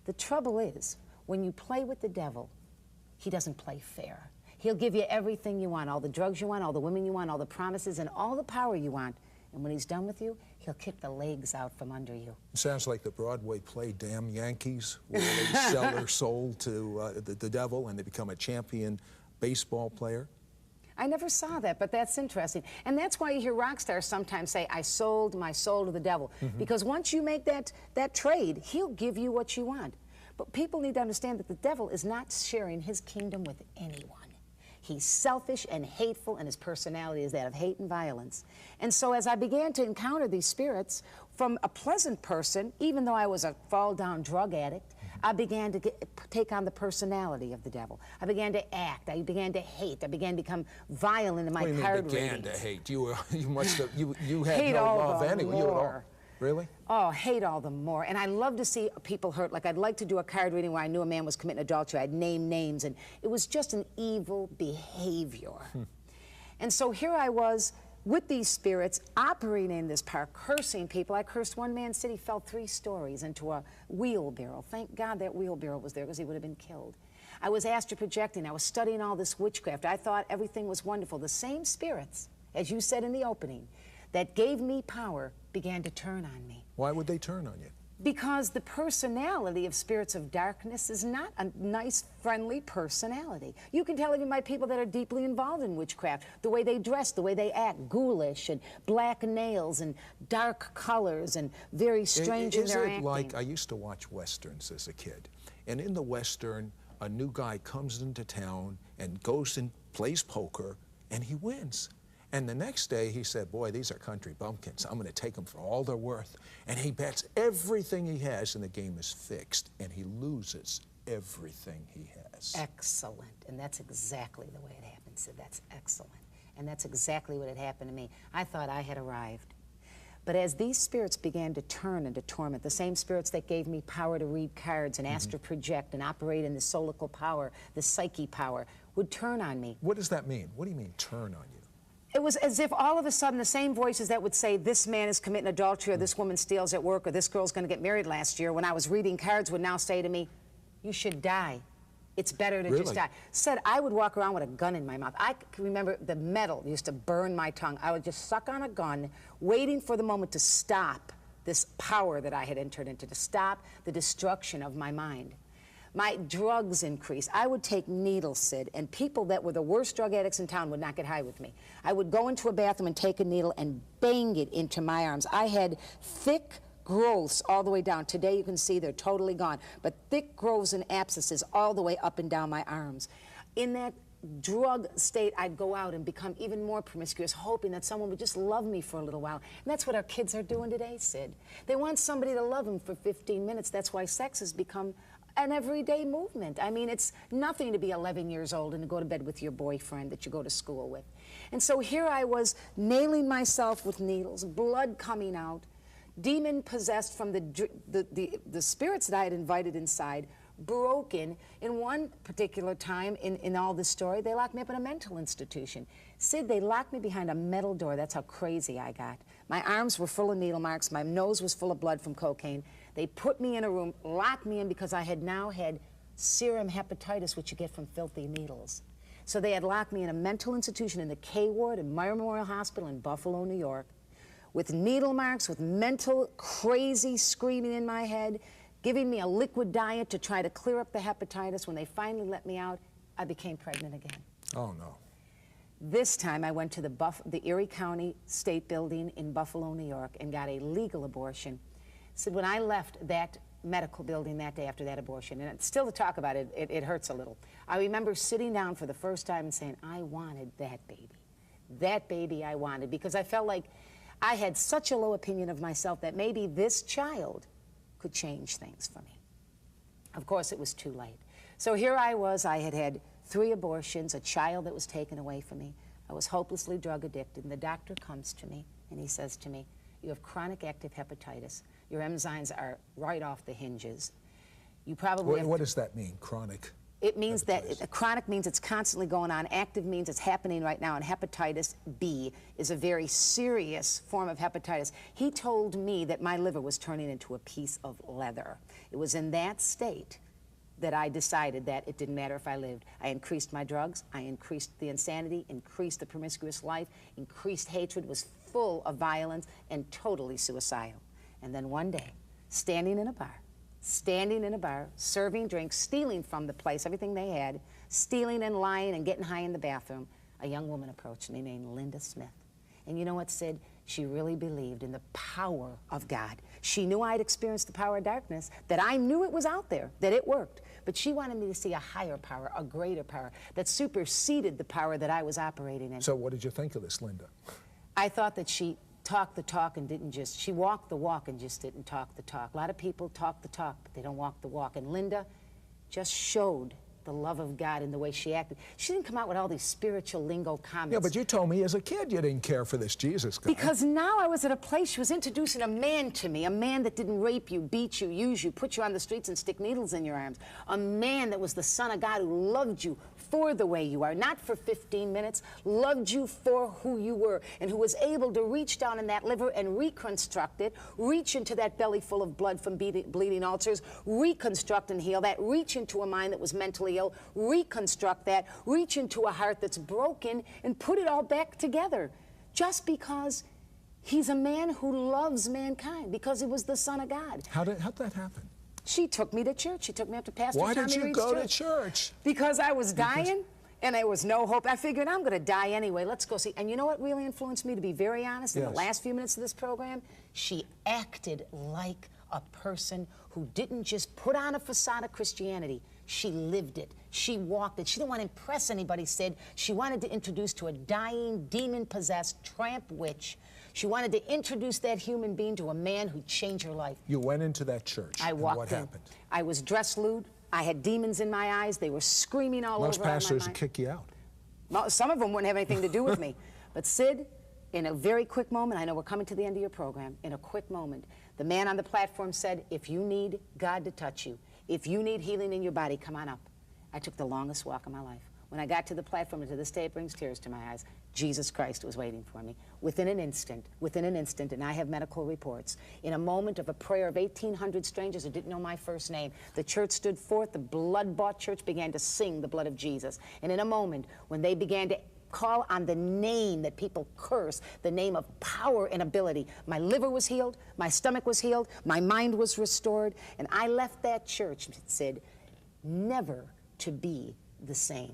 The trouble is, when you play with the devil, he doesn't play fair. He'll give you everything you want, all the drugs you want, all the women you want, all the promises, and all the power you want. And when he's done with you, he'll kick the legs out from under you. Sounds like the Broadway play Damn Yankees, where they sell their soul to the devil and they become a champion baseball player. I never saw that, but that's interesting. And that's why you hear rock stars sometimes say, I sold my soul to the devil. Because once you make that trade, he'll give you what you want. But people need to understand that the devil is not sharing his kingdom with anyone. He's selfish and hateful, and his personality is that of hate and violence. And so as I began to encounter these spirits, from a pleasant person, even though I was a fall-down drug addict, I began to take on the personality of the devil. I began to act. I began to hate. I began to become violent in my card readings. Began to hate? You must have. You had hate no all love the anyway. more. Really? Oh, hate all the more. And I love to see people hurt. Like, I'd like to do a card reading where I knew a man was committing adultery. I'd name names, and it was just an evil behavior. And so here I was with these spirits operating in this park, cursing people. I cursed one man's city, fell 3 stories into a wheelbarrow. Thank God that wheelbarrow was there, because he would have been killed. I was astral projecting. I was studying all this witchcraft. I thought everything was wonderful. The same spirits, as you said in the opening, that gave me power began to turn on me. Why would they turn on you? Because the personality of spirits of darkness is not a nice, friendly personality. You can tell even by people that are deeply involved in witchcraft, the way they dress, the way they act, ghoulish and black nails and dark colors and very strange in their acting. Is it like, I used to watch Westerns as a kid, and in the Western, a new guy comes into town and goes and plays poker, and he wins. And the next day he said, boy, these are country bumpkins. I'm going to take them for all they're worth. And he bets everything he has, and the game is fixed, and he loses everything he has. Excellent. And that's exactly the way it happened, Sid. That's excellent. And that's exactly what had happened to me. I thought I had arrived. But as these spirits began to turn and to torment, the same spirits that gave me power to read cards and astral project and operate in the solical power, the psyche power, would turn on me. What does that mean? What do you mean, turn on you? It was as if all of a sudden the same voices that would say, this man is committing adultery, or this woman steals at work, or this girl's going to get married last year, when I was reading cards, would now say to me, you should die. It's better to just die. Said I would walk around with a gun in my mouth. I can remember the metal used to burn my tongue. I would just suck on a gun, waiting for the moment to stop this power that I had entered into, to stop the destruction of my mind. My drugs increased. I would take needles, Sid, and people that were the worst drug addicts in town would not get high with me. I would go into a bathroom and take a needle and bang it into my arms. I had thick growths all the way down. Today you can see they're totally gone, but thick growths and abscesses all the way up and down my arms. In that drug state, I'd go out and become even more promiscuous, hoping that someone would just love me for a little while. And that's what our kids are doing today, Sid. They want somebody to love them for 15 minutes. That's why sex has become an everyday movement. I mean, it's nothing to be 11 years old and to go to bed with your boyfriend that you go to school with. And so here I was, nailing myself with needles, blood coming out, demon possessed from the spirits that I had invited inside, broken. In one particular time in all this story, they locked me up in a mental institution. Sid, they locked me behind a metal door. That's how crazy I got. My arms were full of needle marks. My nose was full of blood from cocaine. They put me in a room, locked me in, because I had now had serum hepatitis, which you get from filthy needles. So they had locked me in a mental institution in the K ward at Meyer Memorial Hospital in Buffalo, New York, with needle marks, with mental crazy screaming in my head, giving me a liquid diet to try to clear up the hepatitis. When they finally let me out, I became pregnant again. Oh, no. This time I went to the Erie County State Building in Buffalo, New York, and got a legal abortion. So when I left that medical building that day after that abortion, and still to talk about it, it hurts a little. I remember sitting down for the first time and saying, I wanted that baby. That baby I wanted, because I felt like I had such a low opinion of myself that maybe this child could change things for me. Of course, it was too late. So here I was, I had had 3 abortions, a child that was taken away from me. I was hopelessly drug addicted, and the doctor comes to me and he says to me, you have chronic active hepatitis. Your enzymes are right off the hinges. You probably What does that mean, chronic? It means Hepatitis. that chronic means it's constantly going on. Active means it's happening right now. And hepatitis B is a very serious form of hepatitis. He told me that my liver was turning into a piece of leather. It was in that state that I decided that it didn't matter if I lived. I increased my drugs, I increased the insanity, increased the promiscuous life, increased hatred, was full of violence, and totally suicidal. And then one day, standing in a bar, serving drinks, stealing from the place, everything they had, stealing and lying and getting high in the bathroom, a young woman approached me named Linda Smith. And you know what, Sid? She really believed in the power of God. She knew I'd experienced the power of darkness, that I knew it was out there, that it worked. But she wanted me to see a higher power, a greater power, that superseded the power that I was operating in. So what did you think of this, Linda? I thought that she talked the talk and didn't just, she walked the walk and just didn't talk the talk. A lot of people talk the talk, but they don't walk the walk. And Linda just showed the love of God in the way she acted. She didn't come out with all these spiritual lingo comments. Yeah, but you told me as a kid you didn't care for this Jesus guy. Because now I was at a place, she was introducing a man to me, a man that didn't rape you, beat you, use you, put you on the streets and stick needles in your arms. A man that was the Son of God who loved you for the way you are, not for 15 minutes, loved you for who you were, and who was able to reach down in that liver and reconstruct it, reach into that belly full of blood from bleeding ulcers, reconstruct and heal that, reach into a mind that was mentally ill, reconstruct that, reach into a heart that's broken, and put it all back together. Just because he's a man who loves mankind, because he was the Son of God. How'd that happen? She took me to church. She took me up to Pastor Why Tommy did you Reed's go to church? Because I was dying and there was no hope. I figured I'm going to die anyway. Let's go see. And you know what really influenced me, to be very honest, in the last few minutes of this program? She acted like a person who didn't just put on a facade of Christianity. She lived it. She walked it. She didn't want to impress anybody, Sid. She wanted to introduce to a dying, demon-possessed tramp witch. She wanted to introduce that human being to a man who'd change her life. You went into that church. I walked in. What happened? I was dressed lewd. I had demons in my eyes. They were screaming all over. Most pastors would kick you out. Well, some of them wouldn't have anything to do with me. But Sid, in a very quick moment, I know we're coming to the end of your program, in a quick moment, the man on the platform said, if you need God to touch you, if you need healing in your body, come on up. I took the longest walk of my life. When I got to the platform, and to this day it brings tears to my eyes, Jesus Christ was waiting for me. Within an instant, and I have medical reports, in a moment of a prayer of 1,800 strangers who didn't know my first name, the church stood forth, the blood-bought church began to sing the blood of Jesus. And in a moment, when they began to call on the name that people curse, the name of power and ability, my liver was healed, my stomach was healed, my mind was restored, and I left that church, Sid, never to be the same.